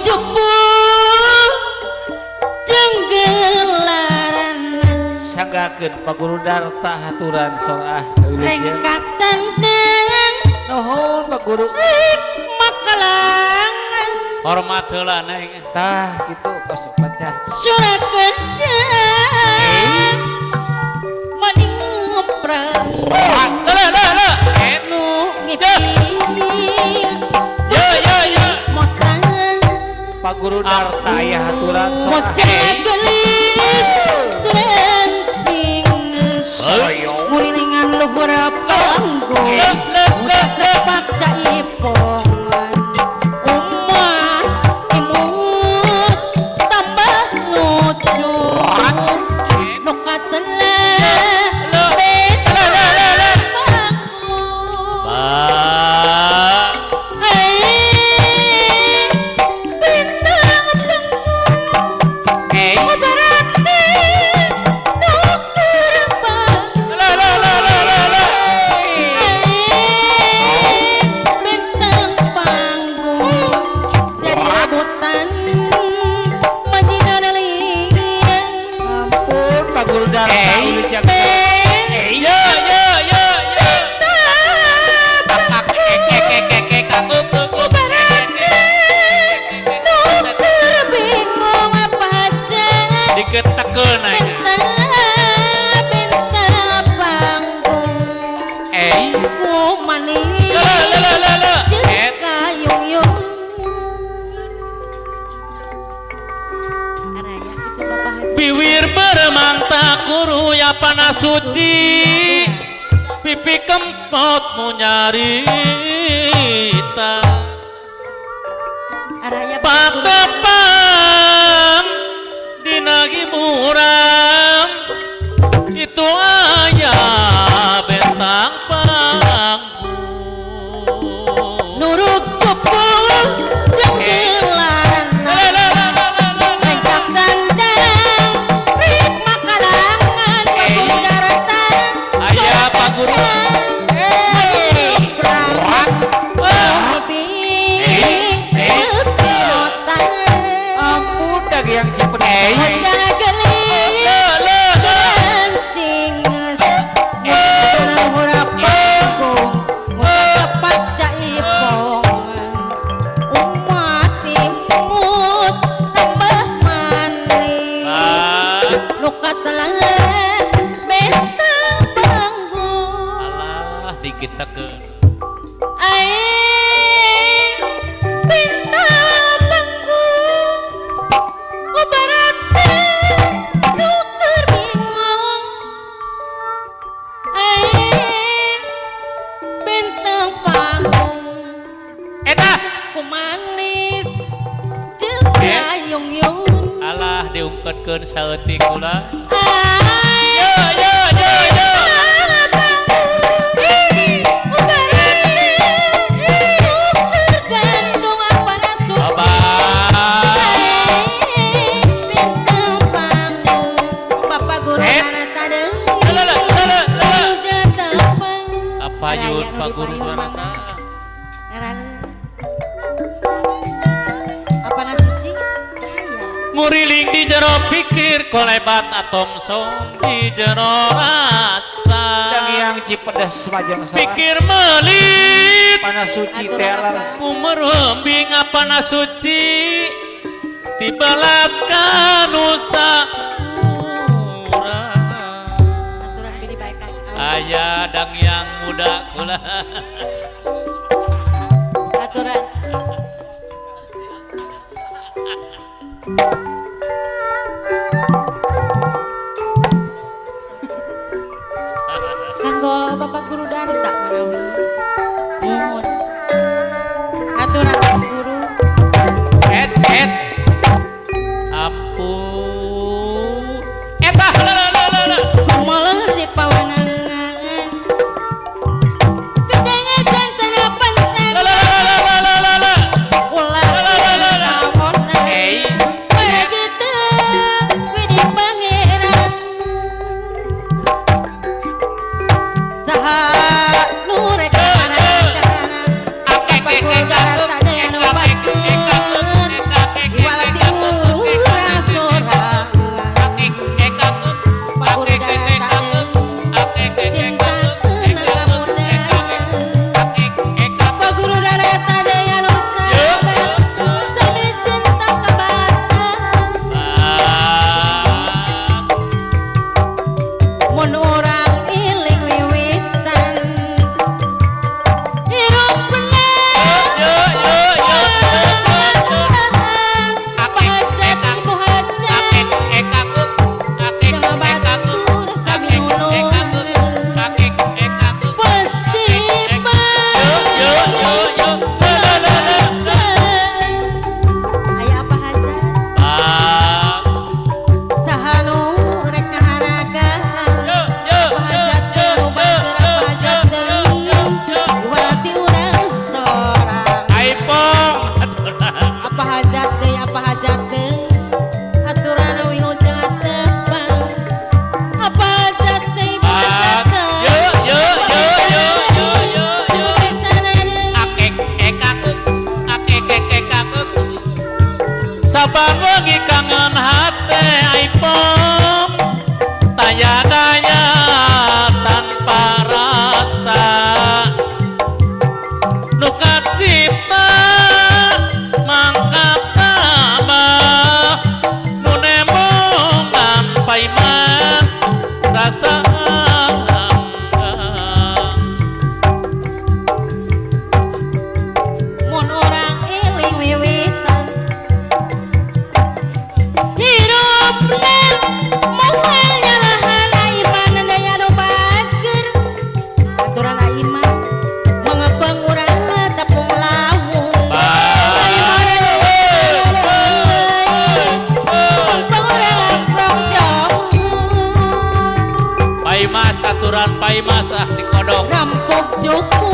cupu jenggelaran sanggakeun Pak Guru Darta haturan soah rengkat tandang nuhun Pak Guru makalang hormat heula neng tah kitu kosok pacar surakeun maning ngoprang nu ngipil yo motang Pak Guru Darta aya haturan soah mocah gelis trencing murilingan luhur panggung tepak caipongan umat imut tambah lucu nu katelah diketekeun aja bentang panggung ku manis jeung kayung-yung araya kitu Bapak Haji biwir beremang tak kuru ya panas suci pipi kempot mu nyarita araya pakepang dinagi muram itu ayah bentang panggung nuruk cupu jenggelaran rengkap dandang rik makalangan Pak Guru Darta ayah Pak Guru ampun dah yang cepet Wajah gelis kencinges Mudah hurap panggung Mudah tepat caipongan umat imut tambah manis luka telah bentang panggung alah diketekeun alah diungketkeun saeutik kula yo tergantung apa nasu panggung Bapak Guru Darta apa yun Pak Guru Darta apa nasuci muriling di jero pikir kolebat atom som di jero rasa dan yang cipedes majang soah pikir melit panas suci teras merembing apa nasuci tibalat kanusa aturan bidi baik ayah dang yang muda kula aturan kanggo Bapak Guru Darta manawi mohon aturan Bapak Guru ampun etah malah di pawanangan gedenge jantan panten ulah apa hajat teh aturan wilujeng tepang apa hajat teh ibu hajat teh Yo akek sabangungi kangen hate aipom taya daya tanpa rasa nuka cipta mangkat tabah nunemongan paimas rasa mun orang eling wiwitan hirupna moal nyalahan iman daya nu bager aturan iman mengepeng urang tepung lawung paimas aturan paimas di kodok rampok cukup